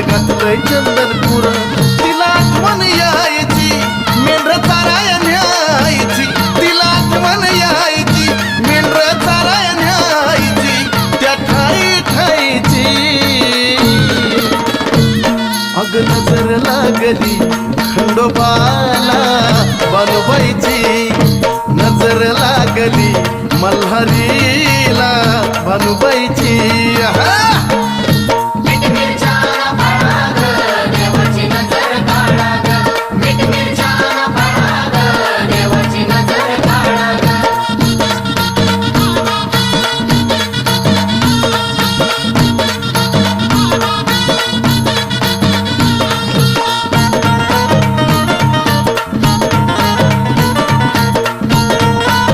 घातलंय चंदनपूर तिला आठवण यायची मेंढर चाराया न्यायची तिला आठवण यायची मेंढर चाराया न्यायची त्या ठाईची अग नजर लागली खंडोबाला बालूबाईची नजर लागली मल्हारी